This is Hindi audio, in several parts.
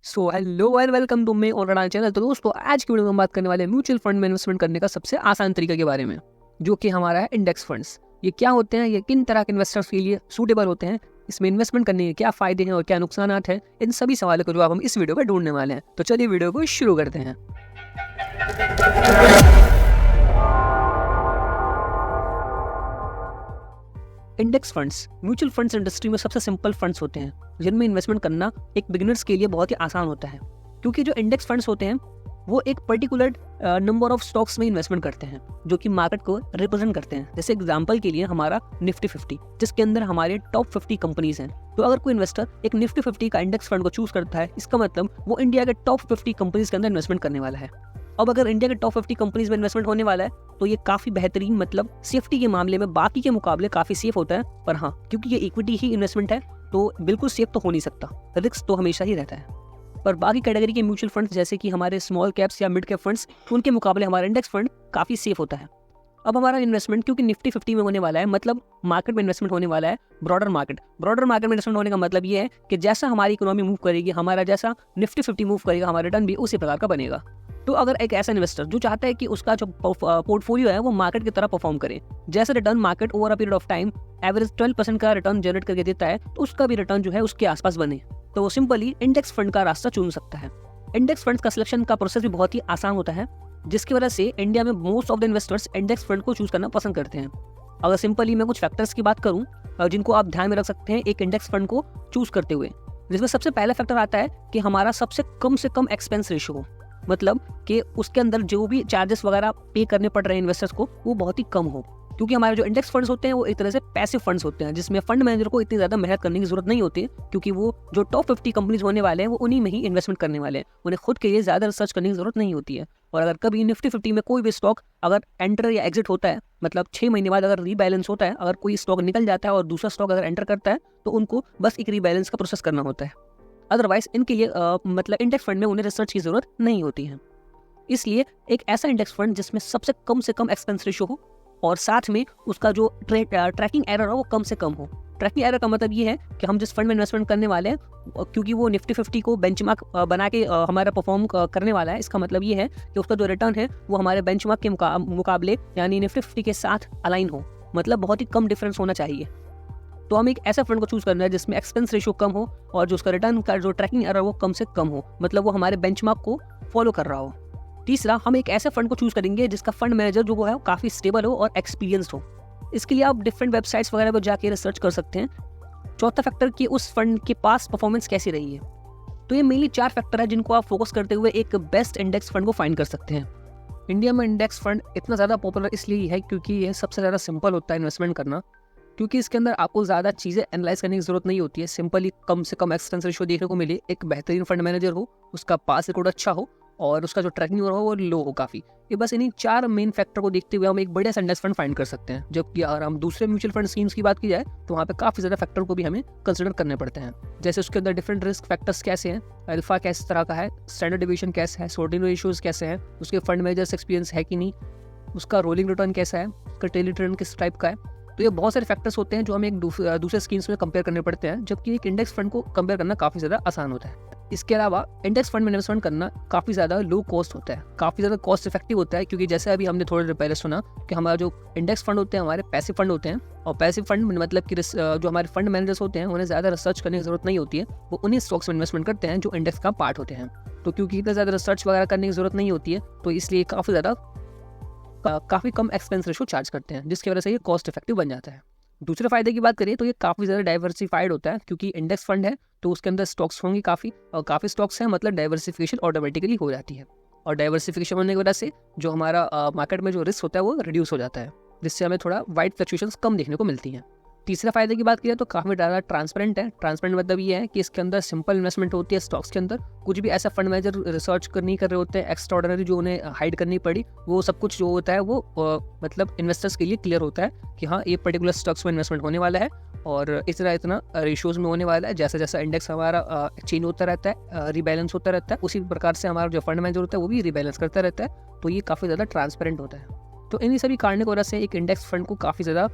So hello and welcome to my online channel. तो दोस्तों, आज की वीडियो में हम बात करने वाले हैं म्यूचुअल फंड में इन्वेस्टमेंट करने का सबसे आसान तरीका के बारे में, जो कि हमारा है इंडेक्स फंड्स। ये क्या होते हैं, ये किन तरह के इन्वेस्टर्स के लिए सूटेबल होते हैं, इसमें इन्वेस्टमेंट करने के क्या फायदे हैं और क्या नुकसान हैं, इन सभी सवालों को जवाब हम इस वीडियो में ढूंढने वाले हैं। तो चलिए वीडियो को शुरू करते हैं। Index funds mutual funds industry में सबसे सिंपल फंड्स होते हैं, जिनमें इन्वेस्टमेंट करना एक बिगिनर्स के लिए बहुत ही आसान होता है, क्योंकि जो इंडेक्स फंड्स होते हैं वो एक पर्टिकुलर नंबर ऑफ स्टॉक्स में इन्वेस्टमेंट करते हैं, जो कि मार्केट को रिप्रेजेंट करते हैं। जैसे एग्जांपल के लिए हमारा निफ्टी 50, जिसके अंदर हमारे टॉप 50 कंपनीज हैं। तो अगर कोई इन्वेस्टर एक निफ्टी 50 का इंडेक्स फंड को चूज करता है, इसका मतलब वो इंडिया के टॉप 50 कंपनीज के अंदर इन्वेस्टमेंट करने वाला है। अब अगर इंडिया के टॉप 50 कंपनीज में इन्वेस्टमेंट होने वाला है, तो ये काफी बेहतरीन, मतलब सेफ्टी के मामले में बाकी के मुकाबले काफी सेफ होता है। पर हाँ, क्योंकि ये इक्विटी ही इन्वेस्टमेंट है, तो बिल्कुल सेफ तो हो नहीं सकता, रिस्क तो हमेशा ही रहता है। पर बाकी कैटेगरी के म्यूचुअल फंड्स, जैसे कि हमारे स्मॉल कैप्स या मिड कैप फंड्स, उनके मुकाबले हमारा इंडेक्स फंड काफी सेफ होता है। अब हमारा इन्वेस्टमेंट क्योंकि निफ्टी 50 में होने वाला है, मतलब मार्केट में इन्वेस्टमेंट होने वाला है, ब्रॉडर मार्केट में इन्वेस्टमेंट होने का मतलब ये है कि जैसा हमारी इकोनॉमी मूव करेगी, हमारा जैसा निफ्टी 50 मूव करेगा, हमारा रिटर्न भी उसी प्रकार का बनेगा। तो अगर एक ऐसा इन्वेस्टर जो चाहता है कि उसका जो पोर्टफोलियो है वो मार्केट की तरह परफॉर्म करे, जैसे return market over a period of time average 12% का रिटर्न जनरेट करके देता है, तो उसका भी रिटर्न जो है उसके आसपास बने, तो वो सिंपली इंडेक्स फंड का रास्ता चुन सकता है। इंडेक्स फंड का सिलेक्शन का प्रोसेस भी बहुत ही आसान होता है, जिसकी वजह से इंडिया में most of the investors index fund को चूज करना पसंद करते हैं। अगर सिंपली मैं कुछ फैक्टर्स की बात करूं जिनको आप ध्यान में रख सकते हैं एक इंडेक्स फंड को चूज करते हुए, जिसमें सबसे पहला फैक्टर आता है कि हमारा सबसे कम से कम एक्सपेंस रेशियो हो, मतलब कि उसके अंदर जो भी चार्जेस वगैरह पे करने पड़ रहे हैं इन्वेस्टर्स को, वो बहुत ही कम हो। क्योंकि हमारे जो इंडेक्स फंड्स होते हैं वो एक तरह से पैसिव फंड्स होते हैं, जिसमें फंड मैनेजर को इतनी ज़्यादा मेहनत करने की जरूरत नहीं होती है, क्योंकि वो जो टॉप 50 कंपनीज होने वाले हैं वो उन्हीं में ही इन्वेस्टमेंट करने वाले हैं, उन्हें खुद के लिए ज़्यादा रिसर्च करने की जरूरत नहीं होती है। और अगर कभी निफ्टी 50 में कोई भी स्टॉक अगर एंटर या एग्जिट होता है, मतलब 6 महीने बाद अगर रीबैलेंस होता है, अगर कोई स्टॉक निकल जाता है और दूसरा स्टॉक अगर एंटर करता है, तो उनको बस एक रीबैलेंस का प्रोसेस करना होता है। अदरवाइज इनके लिए मतलब इंडेक्स फंड में उन्हें रिसर्च की जरूरत नहीं होती है। इसलिए एक ऐसा इंडेक्स फंड जिसमें सबसे कम से कम एक्सपेंस रेशियो हो और साथ में उसका जो ट्रैकिंग एरर हो वो कम से कम हो। ट्रैकिंग एरर का मतलब ये है कि हम जिस फंड में इन्वेस्टमेंट करने वाले हैं, क्योंकि वो निफ्टी 50 को बेंचमार्क बना के हमारा परफॉर्म करने वाला है, इसका मतलब ये है कि उसका जो रिटर्न है वो हमारे बेंचमार्क के मुकाबले यानी निफ्टी 50 के साथ अलाइन हो, मतलब बहुत ही कम डिफरेंस होना चाहिए। तो हम एक ऐसा फंड को चूज करना है जिसमें एक्सपेंस रेशियो कम हो और जो उसका रिटर्न का जो ट्रैकिंग एरर वो कम से कम हो, मतलब वो हमारे बेंचमार्क को फॉलो कर रहा हो। तीसरा, हम एक ऐसे फंड को चूज करेंगे जिसका फंड मैनेजर जो वो है काफी स्टेबल हो और एक्सपीरियंस्ड हो। इसके लिए आप डिफरेंट वेबसाइट्स वगैरह पर जाके रिसर्च कर सकते हैं। चौथा फैक्टर कि उस फंड के पास परफॉर्मेंस कैसी रही है। तो ये मेनली 4 फैक्टर है जिनको आप फोकस करते हुए एक बेस्ट इंडेक्स फंड को फाइंड कर सकते हैं। इंडिया में इंडेक्स फंड इतना ज़्यादा पॉपुलर इसलिए है क्योंकि ये सबसे ज़्यादा सिंपल होता है इन्वेस्टमेंट करना, क्योंकि इसके अंदर आपको ज़्यादा चीज़ें एनालाइज करने की जरूरत नहीं होती है। सिंपली कम से कम एक्सपेंस रेशियो देखने को मिले, एक बेहतरीन फंड मैनेजर हो, उसका पास रिकॉर्ड अच्छा हो और उसका जो ट्रैकिंग हो वो लो हो काफ़ी। ये बस इन्हीं 4 मेन फैक्टर को देखते हुए हम एक बढ़िया इंडेक्स फंड फाइंड कर सकते हैं। जबकि अगर हम दूसरे म्यूचुअल फंड स्कीम्स की बात की जाए, तो वहाँ पे काफ़ी ज़्यादा फैक्टर को भी हमें कंसिडर करने पड़ते हैं। जैसे उसके अंदर डिफरेंट रिस्क फैक्टर्स कैसे हैं, अल्फा किस तरह का है, स्टैंडर्ड डिविएशन कैसे है, सॉर्टिंग रेशियोज कैसे हैं, उसके फंड मैनेजर्स एक्सपीरियंस है कि नहीं, उसका रोलिंग रिटर्न कैसा है, उसका टेली रिटर्न किस टाइप का है। तो ये बहुत सारे फैक्टर्स होते हैं जो हमें एक दूसरे स्कीम्स में कंपेयर करने पड़ते हैं, जबकि एक इंडेक्स फंड को कंपेयर करना काफ़ी ज़्यादा आसान होता है। इसके अलावा इंडेक्स फंड में इन्वेस्टमेंट करना काफ़ी ज़्यादा लो कॉस्ट होता है, काफ़ी ज़्यादा कॉस्ट इफेक्टिव होता है, क्योंकि जैसे अभी हमने थोड़ी देर पहले सुना कि हमारा जो इंडेक्स फंड होते हैं हमारे पैसिव फंड होते हैं, और पैसिव फंड मतलब कि जो हमारे फंड मैनेजर्स होते हैं उन्हें ज़्यादा रिसर्च करने की जरूरत नहीं होती है, वो उन्हीं स्टॉक्स में इन्वेस्टमेंट करते हैं जो इंडेक्स का पार्ट होते हैं। तो क्योंकि इतना ज़्यादा रिसर्च वगैरह करने की जरूरत नहीं होती है, तो इसलिए काफ़ी कम एक्सपेंस रेशियो चार्ज करते हैं, जिसकी वजह से ये कॉस्ट इफेक्टिव बन जाता है। दूसरे फायदे की बात करें तो ये काफ़ी ज़्यादा डाइवर्सिफाइड होता है, क्योंकि इंडेक्स फंड है तो उसके अंदर स्टॉक्स होंगे काफ़ी, और काफ़ी स्टॉक्स हैं, मतलब डाइवर्सिफिकेशन ऑटोमेटिकली हो जाती है। और डाइवर्सिफिकेशन होने की वजह से जो हमारा मार्केट में जो रिस्क होता है वो रिड्यूस हो जाता है, जिससे हमें थोड़ा वाइड फ्लक्चुएशंस कम देखने को मिलती हैं। तीसरा फायदे की बात करें तो काफ़ी ज़्यादा ट्रांसपेरेंट है। ट्रांसपेरेंट मतलब ये है कि इसके अंदर सिंपल इन्वेस्टमेंट होती है स्टॉक्स के अंदर, कुछ भी ऐसा फंड मैनेजर रिसर्च नहीं कर रहे होते हैं एक्स्ट्राऑर्डिनरी जो उन्हें हाइड करनी पड़ी, वो सब कुछ जो होता है वो मतलब इन्वेस्टर्स के लिए क्लियर होता है कि हाँ ये पर्टिकुलर स्टॉक्स में इन्वेस्टमेंट होने वाला है और इतना रेशियोज में होने वाला है। जैसा जैसा इंडेक्स हमारा चेंज होता रहता है, रिबैलेंस होता रहता है, उसी प्रकार से हमारा जो फंड मैनेजर होता है वो भी रिबैलेंस करता रहता है। तो ये काफ़ी ज़्यादा ट्रांसपेरेंट होता है। तो इन्हीं सभी कारणों की वजह से एक इंडेक्स फंड को काफ़ी ज़्यादा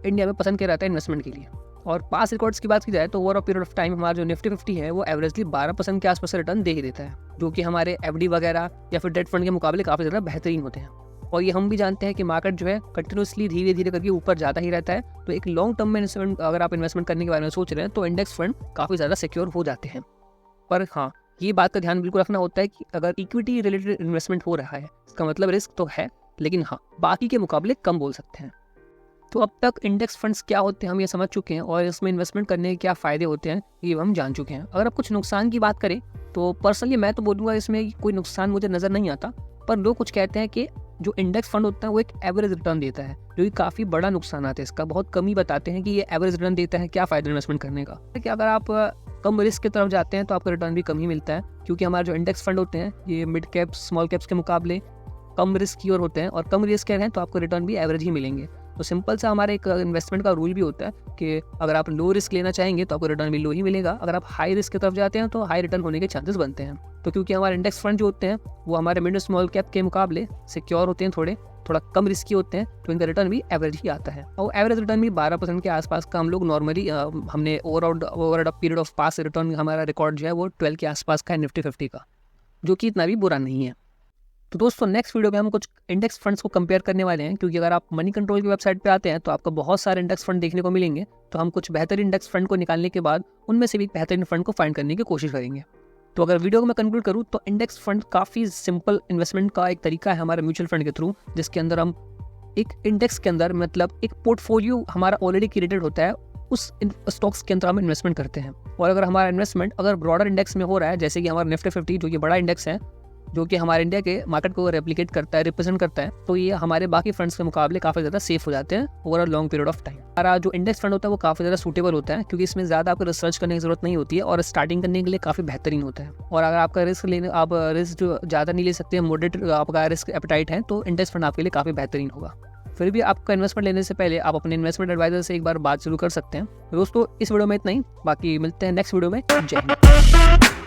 इंडिया में पसंद किया जाता है इन्वेस्टमेंट के लिए। और पास रिकॉर्ड्स की बात की जाए तो over a period of time हमारा जो निफ्टी 50 है वो एवरेजली 12% के आसपास रिटर्न दे ही देता है, जो कि हमारे एफडी वगैरह या फिर डेट फंड के मुकाबले काफ़ी ज़्यादा बेहतरीन होते हैं। और ये हम भी जानते हैं कि मार्केट जो है कंटिन्यूसली धीरे धीरे करके ऊपर जाता ही रहता है। तो एक लॉन्ग टर्म में इन्वेस्टमेंट अगर आप इन्वेस्टमेंट करने के बारे में सोच रहे हैं तो इंडेक्स फंड काफ़ी ज़्यादा सिक्योर हो जाते हैं। पर हाँ, ये बात का ध्यान बिल्कुल रखना होता है कि अगर इक्विटी रिलेटेड इन्वेस्टमेंट हो रहा है इसका मतलब रिस्क तो है, लेकिन हाँ बाकी के मुकाबले कम बोल सकते हैं। तो अब तक इंडेक्स फंड्स क्या होते हैं हम ये समझ चुके हैं और इसमें इन्वेस्टमेंट करने के क्या फ़ायदे होते हैं ये हम जान चुके हैं। अगर आप कुछ नुकसान की बात करें तो पर्सनली मैं तो बोलूँगा इसमें कोई नुकसान मुझे नज़र नहीं आता, पर लोग कुछ कहते हैं कि जो इंडेक्स फंड होता है वो एक एवरेज रिटर्न देता है, जो कि काफ़ी बड़ा नुकसान आता है इसका। बहुत कम ही बताते हैं कि ये एवरेज रिटर्न देता है, क्या फ़ायदा इन्वेस्टमेंट करने का। कि अगर आप कम रिस्क की तरफ जाते हैं तो आपका रिटर्न भी कम ही मिलता है, क्योंकि हमारे जो इंडेक्स फंड होते हैं ये मिड कैप्स स्मॉल कैप्स के मुकाबले कम रिस्क की ओर होते हैं, और कम रिस्क के हैं तो आपको रिटर्न भी एवरेज ही मिलेंगे। तो सिंपल सा हमारे एक इन्वेस्टमेंट का रूल भी होता है कि अगर आप लो रिस्क लेना चाहेंगे तो आपको रिटर्न भी लो ही मिलेगा, अगर आप हाई रिस्क की तरफ जाते हैं तो हाई रिटर्न होने के चांसेस बनते हैं। तो क्योंकि हमारे इंडेक्स फंड जो होते हैं वो हमारे मिड स्मॉल कैप के मुकाबले सिक्योर होते हैं, थोड़ा कम रिस्की होते हैं, तो इनका रिटर्न भी एवरेज ही आता है। और एवरेज रिटर्न भी 12% के आसपास का हम लोग नॉर्मली हमने over a period of pass return हमारा रिकॉर्ड जो है वो 12 के आसपास का है निफ्टी 50 का, जो कि इतना भी बुरा नहीं है। तो दोस्तों नेक्स्ट वीडियो में हम कुछ इंडेक्स फंड्स को कंपेयर करने वाले हैं, क्योंकि अगर आप मनी कंट्रोल की वेबसाइट पे आते हैं तो आपको बहुत सारे इंडेक्स फंड देखने को मिलेंगे। तो हम कुछ बेहतरीन इंडेक्स फंड को निकालने के बाद उनमें से भी बेहतरीन फंड को फाइंड करने की कोशिश करेंगे। तो अगर वीडियो को मैं कंक्लूड करूँ तो इंडेक्स फंड काफ़ी सिंपल इन्वेस्टमेंट का एक तरीका है हमारे म्यूचुअल फंड के थ्रू, जिसके अंदर हम एक इंडेक्स के अंदर मतलब एक पोर्टफोलियो हमारा ऑलरेडी क्रिएटेड होता है, उस स्टॉक्स के अंदर हम इन्वेस्टमेंट करते हैं। और अगर हमारा इन्वेस्टमेंट अगर ब्रॉडर इंडेक्स में हो रहा है, जैसे कि हमारा निफ्टी 50 जो कि बड़ा इंडेक्स है, जो कि हमारे इंडिया के मार्केट को रेप्लिकेट करता है, रिप्रेजेंट करता है, तो ये हमारे बाकी फंड्स के मुकाबले काफ़ी ज़्यादा सेफ हो जाते हैं over a long period of time. हमारा जो इंडेक्स फंड होता है वो काफ़ी ज़्यादा सूटेबल होता है, क्योंकि इसमें ज़्यादा आपको रिसर्च करने की जरूरत नहीं होती है और स्टार्टिंग करने के लिए काफ़ी बेहतरीन होता है। और अगर आपका आप रिस्क जो ज़्यादा नहीं ले सकते हैं, मॉडरेट आपका रिस्क एपेटाइट है, तो इंडेक्स फंड आपके लिए काफ़ी बेहतरीन होगा। फिर भी आपका इन्वेस्टमेंट लेने से पहले आप अपने इन्वेस्टमेंट एडवाइजर से एक बार बात जरूर कर सकते हैं। दोस्तों इस वीडियो में इतना ही, बाकी मिलते हैं नेक्स्ट वीडियो में। जय हिंद।